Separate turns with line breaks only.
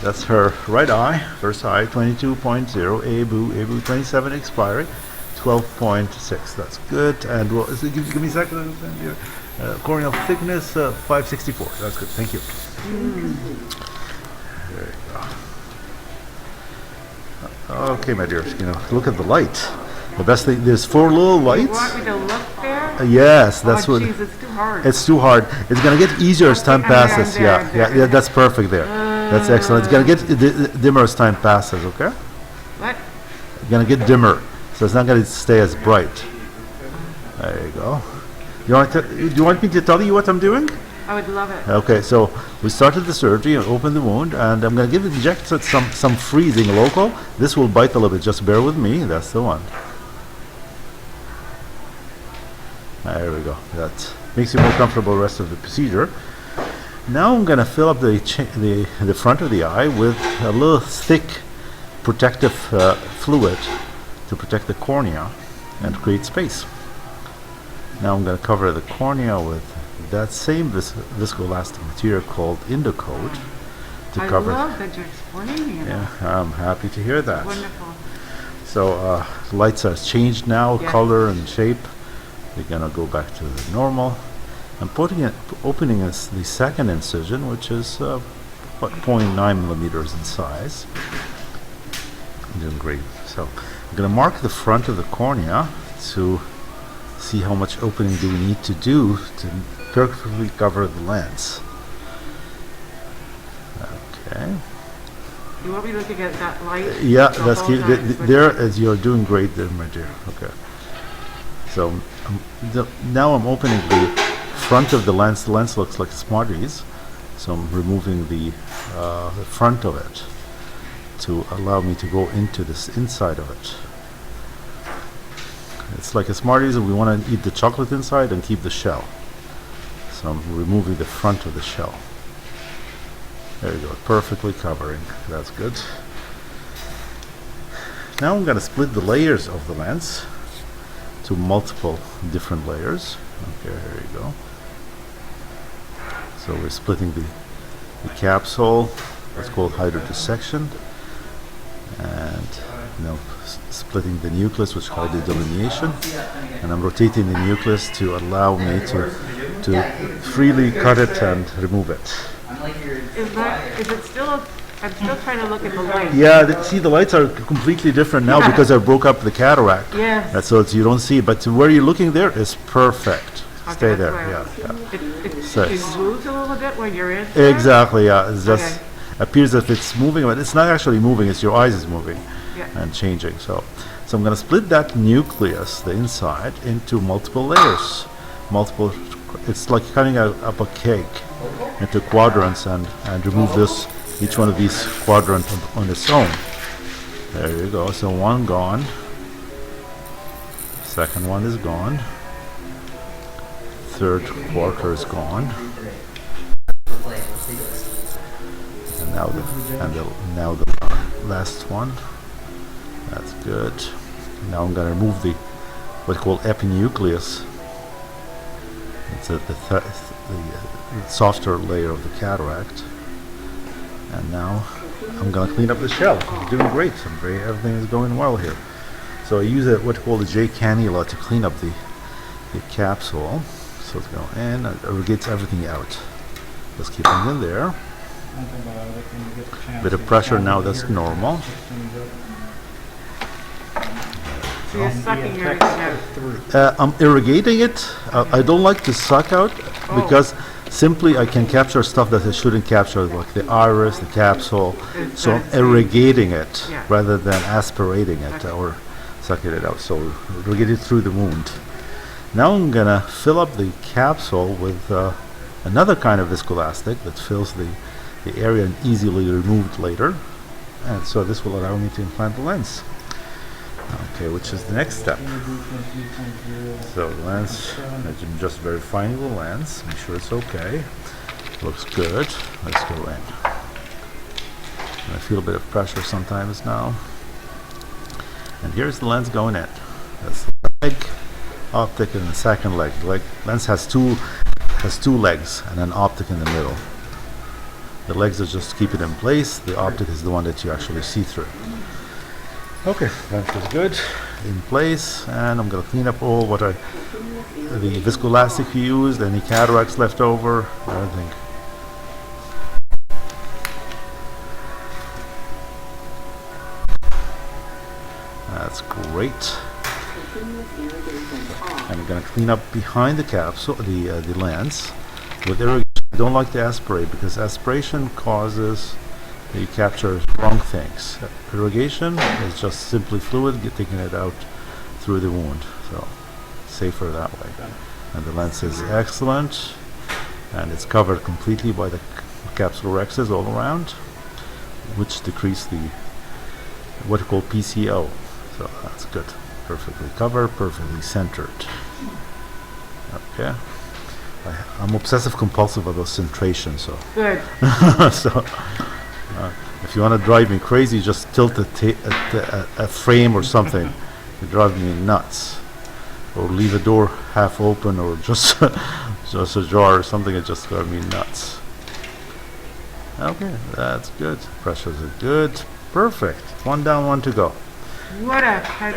That's her right eye, first eye, 22.0, ABU 27 expiry, 12.6. That's good. And well, give me a second. Corneal thickness, 564. That's good. Thank you. There you go. Okay, my dears, look at the light. The best thing, there's 4 little lights.
You want me to look there?
Yes, that's what.
Jeez, it's too hard.
It's too hard. It's gonna get easier as time passes. Yeah, that's perfect there. That's excellent. It's gonna get dimmer as time passes. Okay.
What?
It's gonna get dimmer, so it's not gonna stay as bright. There you go. Do you want me to tell you what I'm doing?
I would love it.
Okay, so we started the surgery and opened the wound, and I'm gonna inject some freezing local. This will bite a little bit. Just bear with me. That's the one. There we go. That makes you more comfortable the rest of the procedure. Now I'm gonna fill up the front of the eye with a little thick protective fluid to protect the cornea and create space. Now I'm gonna cover the cornea with that same viscoelastic material called Indocoat to cover.
I love that you're explaining it.
Yeah, I'm happy to hear that.
Wonderful.
So lights are changed now,
Yeah.
color and shape. They're gonna go back to the normal. I'm opening the second incision, which is 0.9 millimeters in size. I'm doing great. So I'm gonna mark the front of the cornea to see how much opening do we need to do to perfectly cover the lens. Okay.
You want me looking at that light?
Yeah,
the
that's
whole time?
there. As you're doing great there, my dear. Okay. So now I'm opening the front of the lens. The lens looks like Smarties, so I'm removing the front of it to allow me to go into this inside of it. It's like a Smarties, and we want to eat the chocolate inside and keep the shell. So I'm removing the front of the shell. There you go, perfectly covering. That's good. Now I'm going to split the layers of the lens to multiple different layers. Okay, here you go. So we're splitting the capsule. That's called hydrodissection. And now splitting the nucleus, which is called the delineation. And I'm rotating the nucleus to allow me to freely cut it and remove it.
Is it still? I'm still trying to look at the light.
Yeah, see, the lights are completely different now because I broke up the cataract.
Yes.
That's so you don't see it, but where you're looking there is perfect.
Okay,
Stay
that's
there.
where I
Yeah,
was.
yeah.
It moves a little bit when you're in.
Exactly. Yeah. It's just
Okay.
appears as if it's moving, but it's not actually moving. It's your eyes is moving
Yeah.
and changing. So I'm going to split that nucleus, the inside, into multiple layers. It's like cutting up a cake into quadrants and remove each one of these quadrants on its own. There you go. So one gone. Second one is gone. Third quarter is gone. And now the last one. That's good. Now I'm going to remove what we call epinucleus. It's the softer layer of the cataract. And now I'm going to clean up the shell. I'm doing great. Everything is going well here. So I use what we call the J cannula to clean up the capsule. So it's going in, it irrigates everything out. Just keep it in there. Bit of pressure now, that's normal.
So you're sucking everything out.
I'm irrigating it. I don't like to suck out because simply I can capture stuff that I shouldn't capture, like the iris, the capsule. So I'm irrigating it rather than aspirating it or sucking it out. So irrigate it through the wound. Now I'm gonna fill up the capsule with another kind of viscoelastic that fills the area and easily removed later. And so this will allow me to implant the lens. Okay, which is the next step. So the lens, I'm just verifying the lens, make sure it's okay. Looks good. Let's go in. I feel a bit of pressure sometimes now. And here's the lens going in. That's the leg, optic, and the second leg. The lens has two legs and an optic in the middle. The legs are just keep it in place. The optic is the one that you actually see through. Okay, that is good. In place, and I'm going to clean up all the viscoelastic you used, any cataracts left over, everything. That's great. And I'm going to clean up behind the capsule, the lens, with irrigation. I don't like to aspirate because aspiration causes you capture wrong things. Irrigation is just simply fluid taking it out through the wound, so safer that way. And the lens is excellent, and it's covered completely by the capsular rexes all around, which decrease the what we call PCO. So that's good. Perfectly covered, perfectly centered. Okay. I'm obsessive compulsive about centration, so.
Good.
So, if you want to drive me crazy, just tilt a frame or something. You drive me nuts. Or leave a door half open, or just just ajar or something. It just drives me nuts. Okay, that's good. Pressures are good. Perfect. One down, one to go.
What a